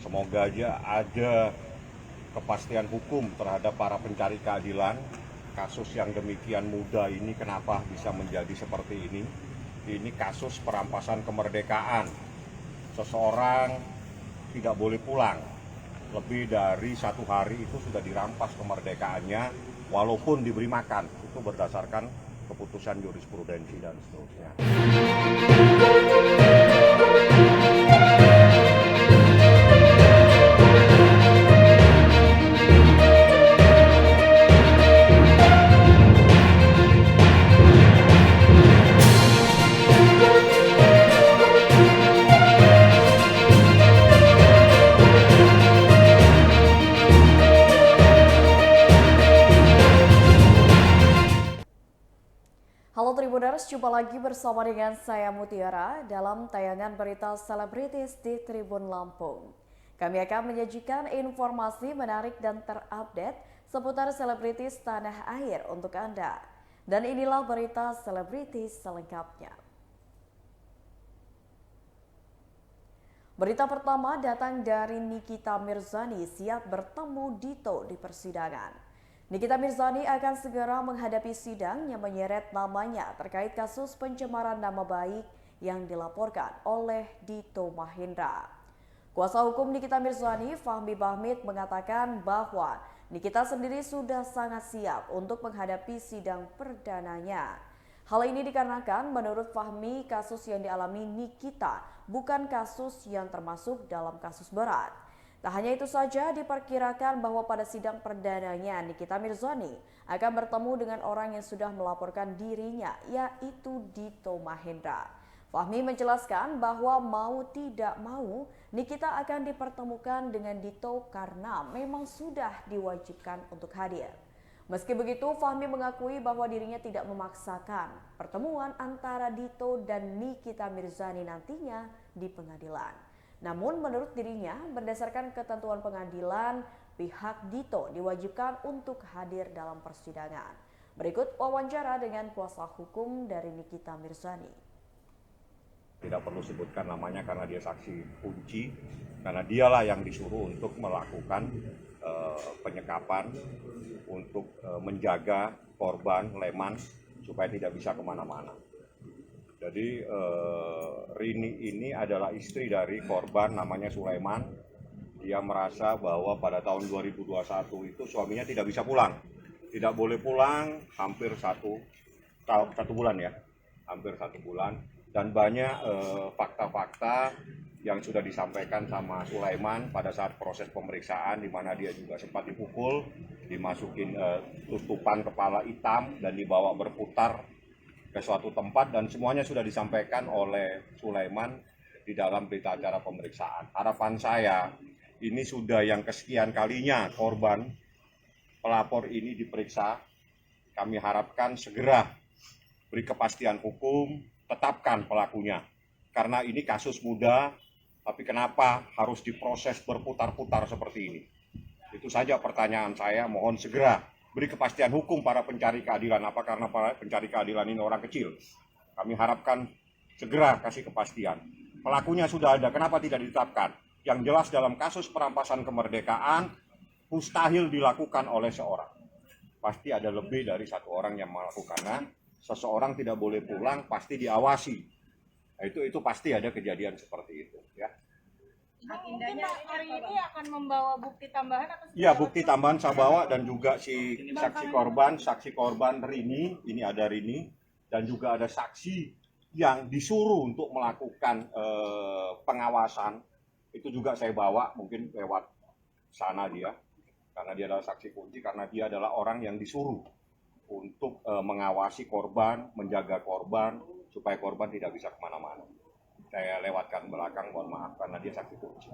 Semoga aja ada kepastian hukum terhadap para pencari keadilan. Kasus yang demikian muda ini kenapa bisa menjadi seperti ini? Ini kasus perampasan kemerdekaan. Seseorang tidak boleh pulang. Lebih dari 1 hari itu sudah dirampas kemerdekaannya, walaupun diberi makan. Itu berdasarkan keputusan jurisprudensi dan seterusnya. Halo Tribuners, jumpa lagi bersama dengan saya Mutiara dalam tayangan berita selebritis di Tribun Lampung. Kami akan menyajikan informasi menarik dan terupdate seputar selebritis tanah air untuk Anda. Dan inilah berita selebritis selengkapnya. Berita pertama datang dari Nikita Mirzani siap bertemu Dito di persidangan. Nikita Mirzani akan segera menghadapi sidang yang menyeret namanya terkait kasus pencemaran nama baik yang dilaporkan oleh Dito Mahendra. Kuasa hukum Nikita Mirzani, Fahmi Bahmid, mengatakan bahwa Nikita sendiri sudah sangat siap untuk menghadapi sidang perdananya. Hal ini dikarenakan menurut Fahmi kasus yang dialami Nikita bukan kasus yang termasuk dalam kasus berat. Tak hanya itu saja, diperkirakan bahwa pada sidang perdananya Nikita Mirzani akan bertemu dengan orang yang sudah melaporkan dirinya, yaitu Dito Mahendra. Fahmi menjelaskan bahwa mau tidak mau Nikita akan dipertemukan dengan Dito karena memang sudah diwajibkan untuk hadir. Meski begitu, Fahmi mengakui bahwa dirinya tidak memaksakan pertemuan antara Dito dan Nikita Mirzani nantinya di pengadilan. Namun menurut dirinya, berdasarkan ketentuan pengadilan, pihak Dito diwajibkan untuk hadir dalam persidangan. Berikut wawancara dengan kuasa hukum dari Nikita Mirzani. Tidak perlu sebutkan namanya karena dia saksi kunci, karena dialah yang disuruh untuk melakukan penyekapan, untuk menjaga korban Leman supaya tidak bisa kemana-mana. Jadi Rini ini adalah istri dari korban namanya Sulaiman. Dia merasa bahwa pada tahun 2021 itu suaminya tidak bisa pulang. Tidak boleh pulang hampir satu bulan ya. Hampir 1 bulan. Dan banyak fakta-fakta yang sudah disampaikan sama Sulaiman pada saat proses pemeriksaan, di mana dia juga sempat dipukul, dimasukin tutupan kepala hitam dan dibawa berputar ke suatu tempat, dan semuanya sudah disampaikan oleh Sulaiman di dalam berita acara pemeriksaan. Harapan saya, ini sudah yang kesekian kalinya korban pelapor ini diperiksa. Kami harapkan segera beri kepastian hukum, tetapkan pelakunya. Karena ini kasus muda, tapi kenapa harus diproses berputar-putar seperti ini? Itu saja pertanyaan saya, mohon segera beri kepastian hukum para pencari keadilan. Apa karena para pencari keadilan ini orang kecil? Kami harapkan segera kasih kepastian. Pelakunya sudah ada, kenapa tidak ditetapkan? Yang jelas dalam kasus perampasan kemerdekaan, mustahil dilakukan oleh seorang. Pasti ada lebih dari 1 orang yang melakukannya. Seseorang tidak boleh pulang, pasti diawasi. Nah, itu pasti ada kejadian seperti itu. Ya. Agenda hari ini akan membawa bukti tambahan atau? Iya, bukti tambahan saya bawa, dan juga si saksi korban Rini, ini ada Rini, dan juga ada saksi yang disuruh untuk melakukan pengawasan. Itu juga saya bawa, mungkin lewat sana dia, karena dia adalah saksi kunci, karena dia adalah orang yang disuruh untuk mengawasi korban, menjaga korban, supaya korban tidak bisa kemana-mana. Saya lewatkan belakang, mohon maaf karena dia saksi kunci.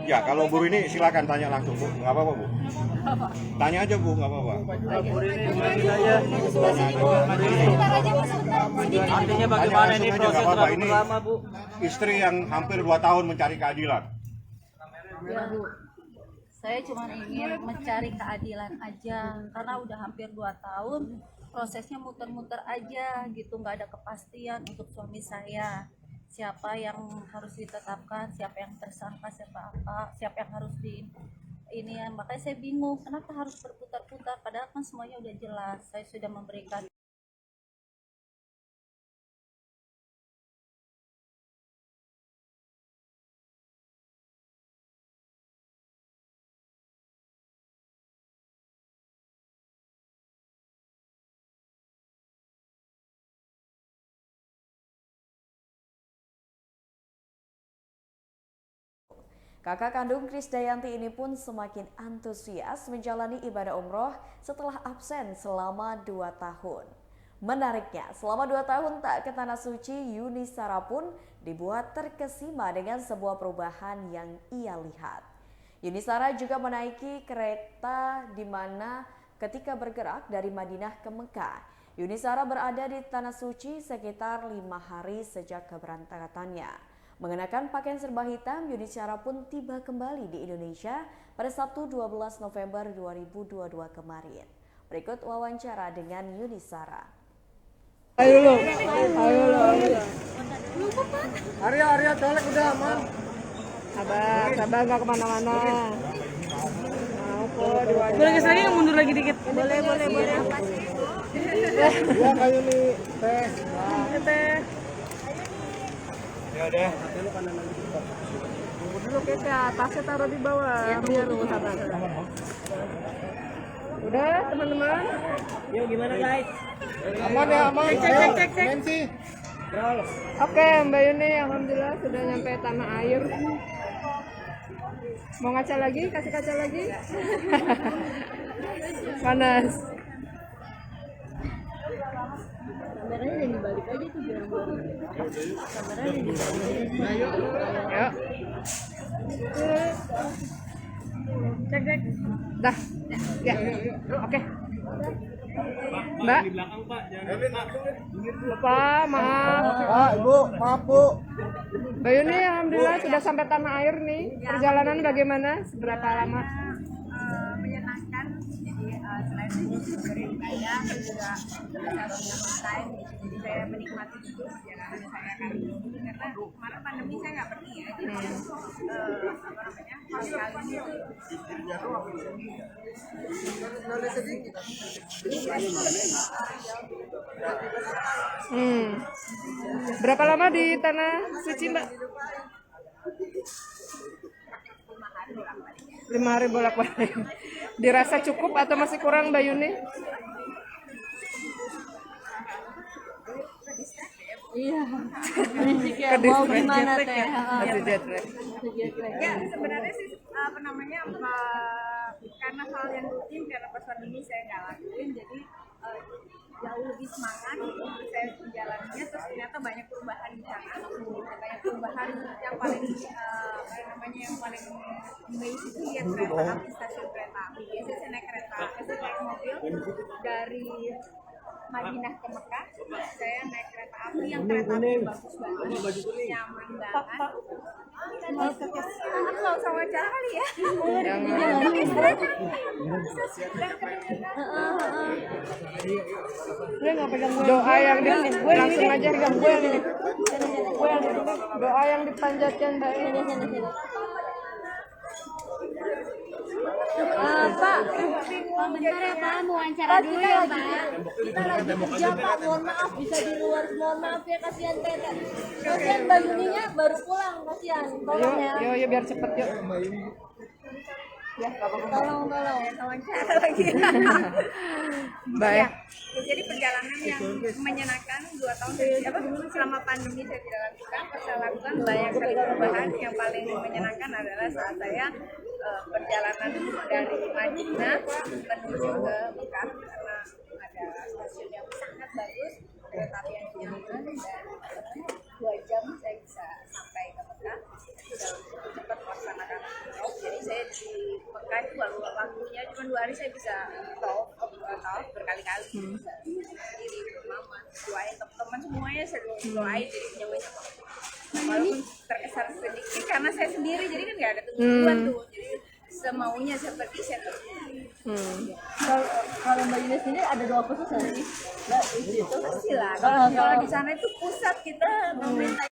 Ya, kalau Bu Rini silakan tanya langsung, Bu. Nggak apa-apa, Bu. Tanya aja, Bu, nggak apa-apa. Bu Rini, artinya bagaimana ini proses pertama, Bu? Istri yang hampir 2 tahun mencari keadilan. Ya, Bu. Saya cuma ingin mencari keadilan aja, karena udah hampir 2 tahun prosesnya muter-muter aja gitu, nggak ada kepastian untuk suami saya. siapa yang harus ditetapkan, siapa yang tersangka, siapa yang harus ini ya. Makanya saya bingung kenapa harus berputar-putar, padahal kan semuanya udah jelas. Saya sudah memberikan. Kakak kandung Krisdayanti ini pun semakin antusias menjalani ibadah umroh setelah absen selama 2 tahun. Menariknya, selama 2 tahun tak ke Tanah Suci, Yuni Sara pun dibuat terkesima dengan sebuah perubahan yang ia lihat. Yuni Sara juga menaiki kereta di mana ketika bergerak dari Madinah ke Mekah, Yuni Sara berada di Tanah Suci sekitar 5 hari sejak keberangkatannya. Mengenakan pakaian serba hitam, Yuni Sara pun tiba kembali di Indonesia pada Sabtu 12 November 2022 kemarin. Berikut wawancara dengan Yuni Sara. Ayo lo. Arya, colek udah aman. Sabar nggak kemana-mana. Boleh geser lagi, mundur lagi dikit. Boleh. Ya kayu nih, teh. Teh. Ya deh. Tunggu dulu kita, tasnya taruh di bawah. Biar sabar. Udah teman-teman. Yuk gimana guys? Aman ya, aman. Cek. Mensi. Oke, Mbak Yuni, alhamdulillah sudah nyampe tanah air. Mau ngaca lagi? Kasih kaca lagi? Panas. Kameranya jangan dibalik aja tuh bilang kameranya jangan dibalik. Yuk. Cek. Dah. Ya. Oke. Mbak. Di belakang Pak, jangan Bapak, maaf. Ibu, maaf Bu. Mbak Yuni, alhamdulillah sudah sampai tanah air nih. Perjalanan bagaimana? Seberapa lama? Menyenangkan. Jadi selain beribadah juga santai. Jadi saya menikmati juga perjalanan saya kali ini karena kemarin pandemi saya nggak pergi ya. Jadi pas kali ini Berapa lama di Tanah Suci, Mbak? 5 hari bolak-balik. Dirasa cukup atau masih kurang, Mbak Yuni? Iya. Mau gimana teh? Masih jet lag. ya sebenarnya sih karena hal yang rutin karena pas pandemi saya nggak lakuin jadi jauh lebih semangat saya menjalannya terus ternyata banyak perubahan di sana yang paling yang paling basic itu ya kereta api stasiun kereta api biasanya saya naik kereta saya naik mobil dari Madinah ke Mekah saya naik kereta api yang kereta api bagus banget nyaman banget aku nggak usah wawancara kali ya Doa yang langsung aja doa yang dipanjatkan, Mbak Yuni. Pak, bentar ya Pak, mau wawancara dulu ya Pak. Kita lagi kerja Pak, mohon maaf bisa di luar, mohon maaf ya, kasihan Tete. Kasihan Mbak Yuninya baru pulang, kasihan. Tolong ya. Yuk biar cepet yuk. Ya, tolong. wawancara lagi Baik. jadi perjalanan yang menyenangkan 2 tahun selama pandemi saya tidak lakukan pas saya lakukan banyak sekali perubahan yang paling menyenangkan adalah saat saya perjalanan dari Madinah menuju ke Mekah karena ada stasiun yang sangat bagus kereta api yang nyaman dan 2 jam saya bisa sampai ke Mekah dan cepat melaksanakan umroh. Jadi saya di Mekah itu waktunya cuma 2 hari saya bisa tawaf berkali-kali sendiri mama doain teman-teman semuanya saya doain jadi punya banyak walaupun terkesan sedikit karena saya sendiri jadi kan nggak ada tujuan tuh jadi semaunya seperti saya Kalau Mbak Yuni sendiri ada doa khusus nggak sih? Mbak, di situ pasti lah kalau di sana itu pusat kita meminta.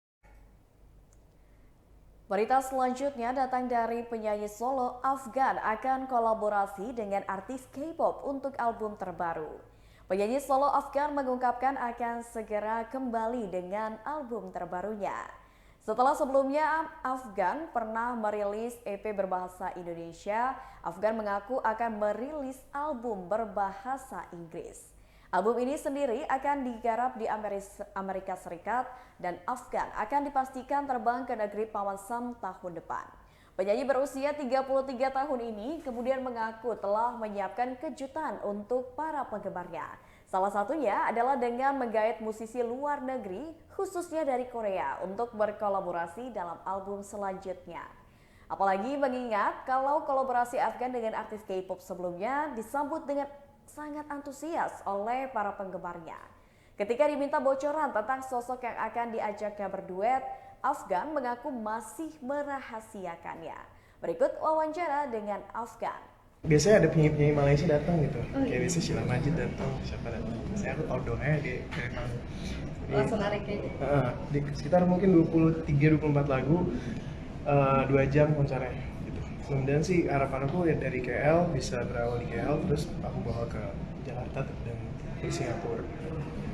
Berita selanjutnya datang dari penyanyi solo Afgan akan kolaborasi dengan artis K-pop untuk album terbaru. Penyanyi solo Afgan mengungkapkan akan segera kembali dengan album terbarunya. Setelah sebelumnya Afgan pernah merilis EP berbahasa Indonesia, Afgan mengaku akan merilis album berbahasa Inggris. Album ini sendiri akan digarap di Amerika Serikat dan Afgan akan dipastikan terbang ke negeri Paman Sam tahun depan. Penyanyi berusia 33 tahun ini kemudian mengaku telah menyiapkan kejutan untuk para penggemarnya. Salah satunya adalah dengan menggait musisi luar negeri khususnya dari Korea untuk berkolaborasi dalam album selanjutnya. Apalagi mengingat kalau kolaborasi Afgan dengan artis K-pop sebelumnya disambut dengan sangat antusias oleh para penggemarnya. Ketika diminta bocoran tentang sosok yang akan diajaknya berduet, Afgan mengaku masih merahasiakannya. Berikut wawancara dengan Afgan. Biasanya ada penyanyi Malaysia datang gitu, kayak biasanya Sheila Majid datang, siapa datang. Saya aku todong aja di kereta. Langsung narik aja. Di sekitar mungkin 23-24 lagu, 2 jam konsernya. Kemudian sih harapan aku ya dari KL bisa berawal di KL terus aku bawa ke Jakarta dan di Singapura.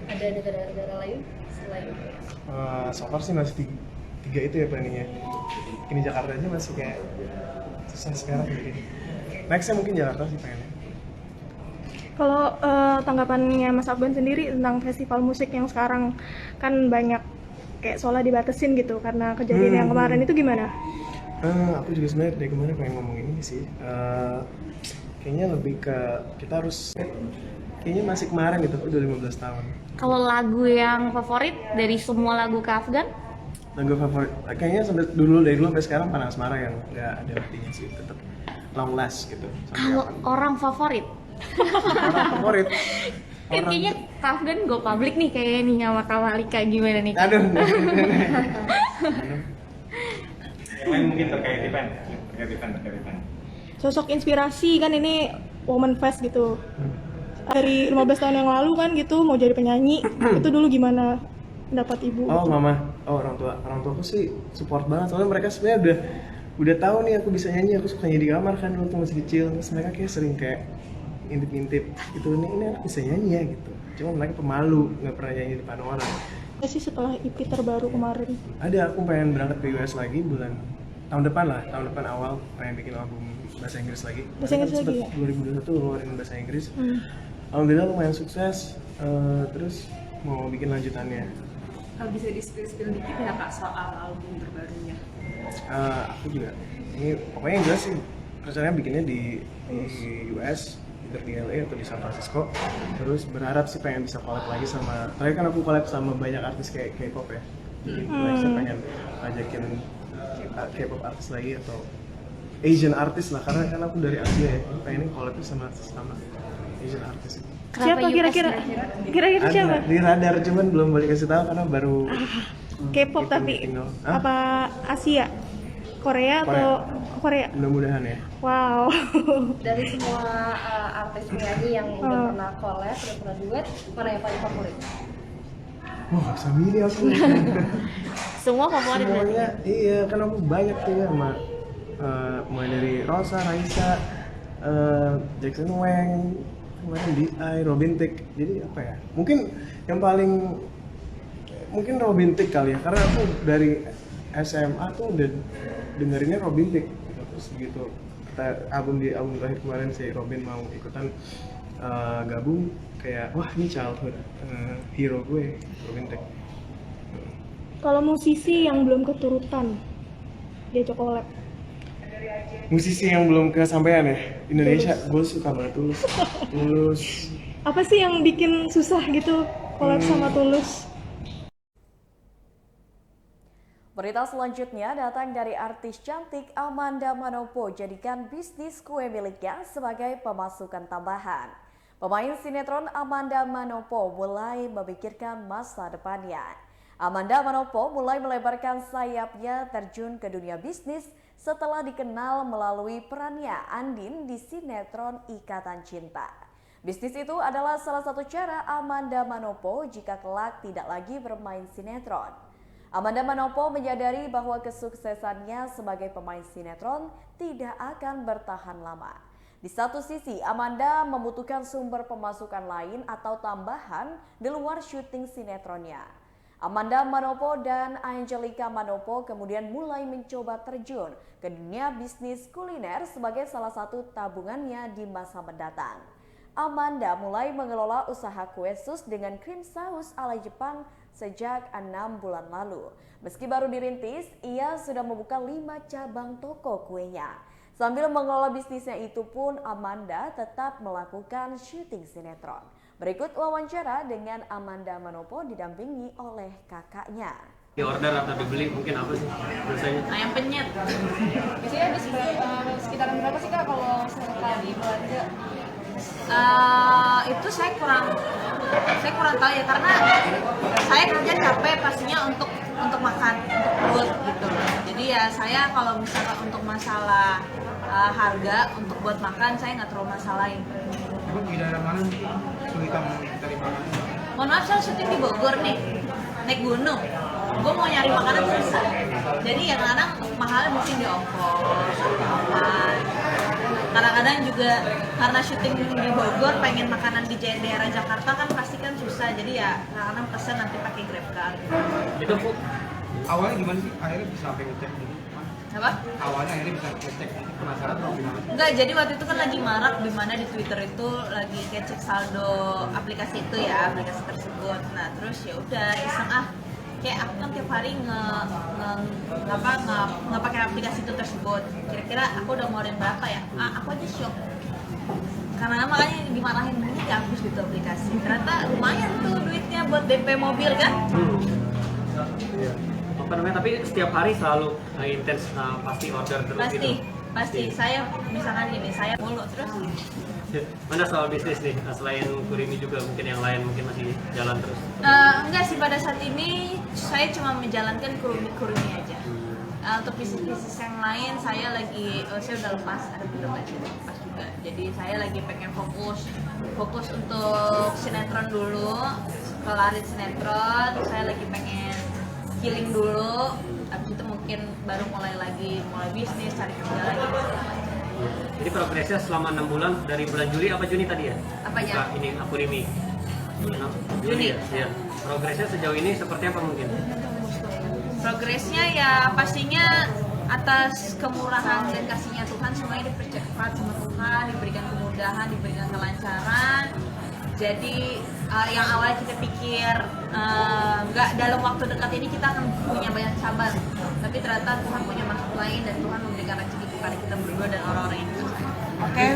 Ada negara-negara lain selain So far sih masih tiga itu ya planningnya. Ini Jakarta aja masih kayak susah sekarang jadi. Nextnya mungkin Jakarta sih pengennya. Kalau tanggapannya Mas Afgan sendiri tentang festival musik yang sekarang kan banyak kayak soalnya dibatasin gitu karena kejadian yang kemarin itu gimana? Aku juga sebenarnya dari kemarin pengen ngomong ini sih. Kayaknya lebih ke kita harus kayaknya masih kemarin gitu, udah 15 tahun. kalau lagu yang favorit dari semua lagu ke Afgan? Lagu favorit kayaknya dari dulu sampai sekarang Panas Marah yang nggak ada artinya sih, tetap long last gitu. Kalau orang favorit? Orang favorit. Kayaknya Afgan go public nih kayaknya nih sama Kamalika gimana nih? Aduh. Yang lain mungkin terkait event. Sosok inspirasi kan ini Woman Fest gitu. Dari 15 tahun yang lalu kan gitu mau jadi penyanyi. Itu dulu gimana pendapat ibu? Oh mama, orang tua aku sih support banget soalnya mereka sebenarnya udah tahu nih aku bisa nyanyi, aku suka nyanyi di kamar kan waktu masih kecil, terus mereka kayak sering kayak intip-intip gitu, ini anak bisa nyanyi ya gitu. Cuma mereka pemalu, nggak pernah nyanyi di depan orang. Sih setelah EP terbaru kemarin. Ada, aku pengen berangkat ke US lagi tahun depan awal pengen bikin album bahasa Inggris lagi. Bahasa Inggris lagi ya? 2021 ngeluarin bahasa Inggris. Alhamdulillah lumayan sukses. Terus mau bikin lanjutannya. Kalau bisa di-spill dikit ya Kak soal album terbarunya? Aku juga. Ini pokoknya yang jelas sih rencananya bikinnya di US, either di LA atau di San Francisco. Terus berharap sih pengen bisa collab lagi sama. Terakhir kan aku collab sama banyak artis kayak K-pop ya. Jadi saya pengen ajakin K-pop artis lagi atau Asian artis lah, karena kan aku dari Asia ya. Pengen collab sama Asian artis. Siapa kira-kira? Kira-kira siapa? Di radar cuman belum boleh kasih tahu karena baru K-pop tapi apa Asia? Korea atau Korea? Mudah-mudahan ya. Wow. Dari semua artis penyanyi yang udah pernah collab, udah pernah duet, mana yang paling favorit? Wah, gak bisa milih aku. Semua favorit berarti? Semuanya, iya, kan aku banyak tuh ya sama mulai dari Rosa, Raisa, Jackson Wang, kemarin D.I, Robin Thicke. Jadi apa ya? Mungkin yang paling Robin Thicke kali ya, karena aku dari SMA tuh udah dengerinnya Robin Thicke. Terus begitu kita album terakhir kemarin si Robin mau ikutan gabung, kayak wah ini childhood hero gue, Robin Thicke. Kalau musisi yang belum keturutan diajak collab? Musisi yang belum kesampaian ya Indonesia, gue suka banget Tulus. Apa sih yang bikin susah gitu collab sama Tulus? Berita selanjutnya datang dari artis cantik Amanda Manopo jadikan bisnis kue miliknya sebagai pemasukan tambahan. Pemain sinetron Amanda Manopo mulai memikirkan masa depannya. Amanda Manopo mulai melebarkan sayapnya terjun ke dunia bisnis setelah dikenal melalui perannya Andin di sinetron Ikatan Cinta. Bisnis itu adalah salah satu cara Amanda Manopo jika kelak tidak lagi bermain sinetron. Amanda Manopo menyadari bahwa kesuksesannya sebagai pemain sinetron tidak akan bertahan lama. Di satu sisi, Amanda membutuhkan sumber pemasukan lain atau tambahan di luar syuting sinetronnya. Amanda Manopo dan Angelica Manopo kemudian mulai mencoba terjun ke dunia bisnis kuliner sebagai salah satu tabungannya di masa mendatang. Amanda mulai mengelola usaha kue sus dengan krim saus ala Jepang sejak 6 bulan lalu. Meski baru dirintis, ia sudah membuka 5 cabang toko kuenya. Sambil mengelola bisnisnya itu pun, Amanda tetap melakukan syuting sinetron. Berikut wawancara dengan Amanda Manopo didampingi oleh kakaknya. Di order atau dibeli mungkin apa sih biasanya? Ayam penyet. Biasanya ada sekitaran berapa sih Kak kalau sekali belanja? Itu saya kurang tahu ya, karena saya kerja capek pastinya untuk makan, untuk perut gitu. Jadi ya saya kalau misalnya untuk masalah harga untuk buat makan saya nggak terlalu masalahin. Ibu di daerah mana kesulitan mencari makanan? Mohon maaf, saya syuting di Bogor nih, naik gunung. Gue mau nyari makanan susah. Jadi yang kadang mahalnya mungkin di ongkos atau apa. Kadang-kadang juga karena syuting di Bogor pengen makanan di daerah Jakarta kan pasti kan susah. Jadi ya kadang-kadang pesan nanti pakai GrabCar. Itu Bu, awalnya gimana sih? Akhirnya bisa sampai ngecek gitu? Apa? Awalnya akhirnya bisa ngecek, penasaran atau gimana? Enggak, jadi waktu itu kan lagi marak di mana di Twitter itu lagi kayak cek saldo aplikasi itu ya, aplikasi tersebut. Nah, terus ya udah iseng kayak aku kan tiap hari nggak pakai aplikasi itu tersebut. Kira-kira aku udah ngeluarin berapa ya? Aku aja shock. Karena makanya dimarahin ini dihapus gitu aplikasi. Ternyata lumayan tuh duitnya buat DP mobil kan? Iya. Apa namanya? Tapi setiap hari selalu intens pasti order terus gitu. Pasti. Saya misalkan gini, saya mulu terus. Mana soal bisnis nih? Selain Kurimi juga mungkin yang lain mungkin masih jalan terus? Enggak sih, pada saat ini saya cuma menjalankan Kurimi aja. Untuk bisnis yang lain saya udah lepas, ada beberapa yang lepas juga. Jadi saya lagi pengen fokus untuk sinetron dulu, kelarin sinetron. Saya lagi pengen healing dulu, habis itu mungkin baru mulai bisnis, cari kerja lagi. Jadi progresnya selama 6 bulan dari bulan Juli apa Juni tadi ya? Apanya? Ini Kurimi. Juni ya? Ya. Progresnya sejauh ini seperti apa mungkin? Progresnya ya pastinya atas kemurahan dan kasihnya Tuhan, semuanya dipercepat sama Tuhan, diberikan kemudahan, diberikan kelancaran. Jadi yang awalnya kita pikir nggak dalam waktu dekat ini kita akan punya banyak sabar, tapi ternyata Tuhan punya maksud lain dan Tuhan memberikan rezeki kepada kita berdua dan orang-orang yang kita sayang. Oke.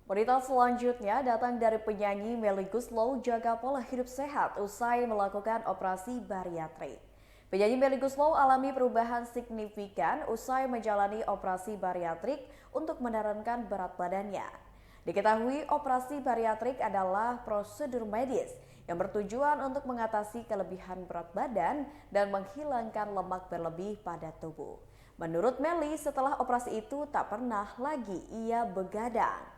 Berita selanjutnya datang dari penyanyi Melly Goeslaw jaga pola hidup sehat usai melakukan operasi bariatrik. Penyanyi Melly Goeslaw alami perubahan signifikan usai menjalani operasi bariatrik untuk menurunkan berat badannya. Diketahui operasi bariatrik adalah prosedur medis yang bertujuan untuk mengatasi kelebihan berat badan dan menghilangkan lemak berlebih pada tubuh. Menurut Melly, setelah operasi itu tak pernah lagi ia begadang.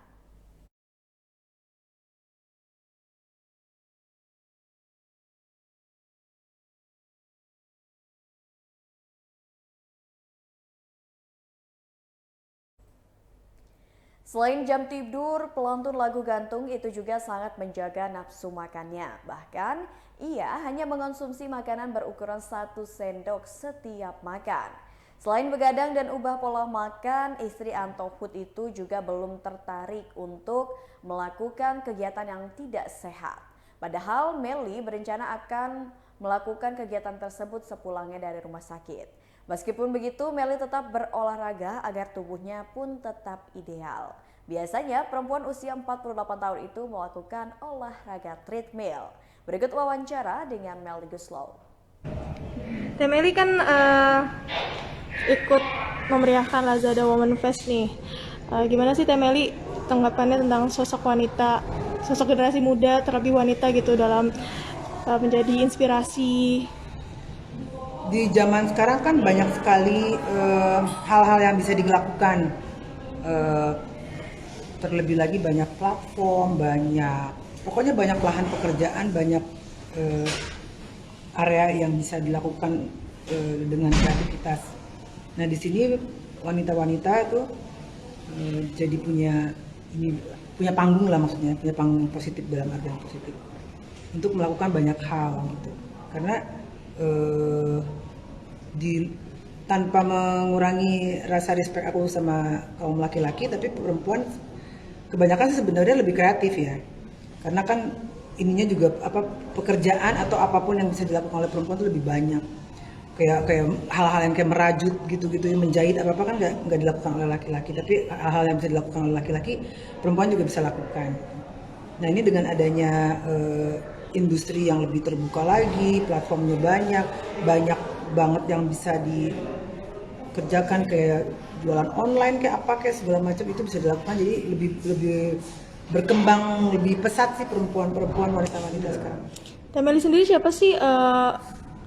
Selain jam tidur, pelantun lagu gantung itu juga sangat menjaga nafsu makannya. Bahkan, ia hanya mengonsumsi makanan berukuran 1 sendok setiap makan. Selain begadang dan ubah pola makan, istri Anto Hood itu juga belum tertarik untuk melakukan kegiatan yang tidak sehat. Padahal Melly berencana akan melakukan kegiatan tersebut sepulangnya dari rumah sakit. Meskipun begitu, Melly tetap berolahraga agar tubuhnya pun tetap ideal. Biasanya perempuan usia 48 tahun itu melakukan olahraga treadmill. Berikut wawancara dengan Melly Goeslaw. Teh Melly kan ikut memeriahkan Lazada Women Fest nih. Gimana sih Teh Melly tanggapannya tentang sosok wanita, sosok generasi muda terlebih wanita gitu dalam menjadi inspirasi? Di zaman sekarang kan banyak sekali hal-hal yang bisa dilakukan, terlebih lagi banyak platform, pokoknya banyak lahan pekerjaan, banyak area yang bisa dilakukan dengan kreativitas. Nah di sini wanita-wanita tuh jadi punya panggung lah, maksudnya punya panggung positif dalam artian positif untuk melakukan banyak hal gitu. Karena tanpa mengurangi rasa respect aku sama kaum laki-laki, tapi perempuan kebanyakan sih sebenarnya lebih kreatif ya. Karena kan ininya juga pekerjaan atau apapun yang bisa dilakukan oleh perempuan itu lebih banyak. Kayak hal-hal yang kayak merajut gitu-gitu, menjahit apa kan nggak dilakukan oleh laki-laki, tapi hal-hal yang bisa dilakukan oleh laki-laki perempuan juga bisa lakukan. Nah ini dengan adanya industri yang lebih terbuka lagi, platformnya banyak banget yang bisa dikerjakan, kayak jualan online kayak apa kayak segala macam itu bisa dilakukan, jadi lebih berkembang lebih pesat sih perempuan wanita sekarang. Teh Meli sendiri siapa sih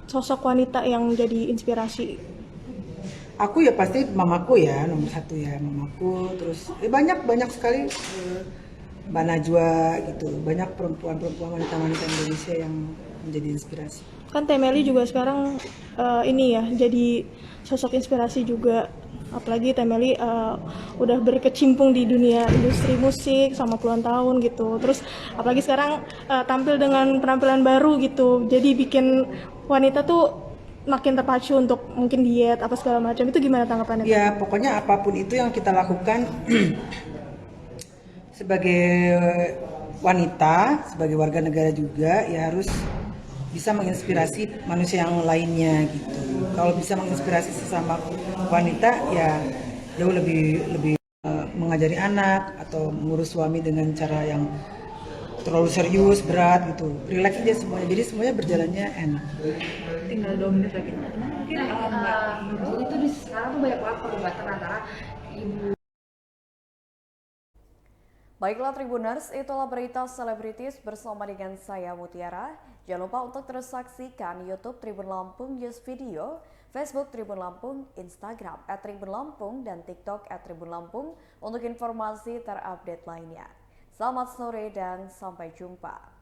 sosok wanita yang jadi inspirasi? Aku ya pasti mamaku ya, nomor satu ya mamaku, terus banyak sekali Mbak Najwa gitu, banyak perempuan wanita Indonesia yang menjadi inspirasi. Kan Teh Meli juga sekarang ini ya jadi sosok inspirasi juga, apalagi Teh Meli udah berkecimpung di dunia industri musik sama puluhan tahun gitu, terus apalagi sekarang tampil dengan penampilan baru gitu, jadi bikin wanita tuh makin terpacu untuk mungkin diet apa segala macam. Itu gimana tanggapannya? Ya pokoknya apapun itu yang kita lakukan sebagai wanita, sebagai warga negara juga ya harus bisa menginspirasi manusia yang lainnya gitu. Kalau bisa menginspirasi sesama wanita ya jauh lebih mengajari anak atau mengurus suami dengan cara yang terlalu serius, berat gitu. Relax aja semuanya. Jadi semuanya berjalannya enak. Tinggal 2 menit lagi. Mungkin Mbak itu di sekarang tuh banyak banget perdebatan antara ibu. Baiklah Tribuners, itulah berita selebritis bersama dengan saya Mutiara. Jangan lupa untuk terus saksikan YouTube Tribun Lampung News Video, Facebook Tribun Lampung, Instagram @tribunlampung, dan TikTok @tribunlampung untuk informasi terupdate lainnya. Selamat sore dan sampai jumpa.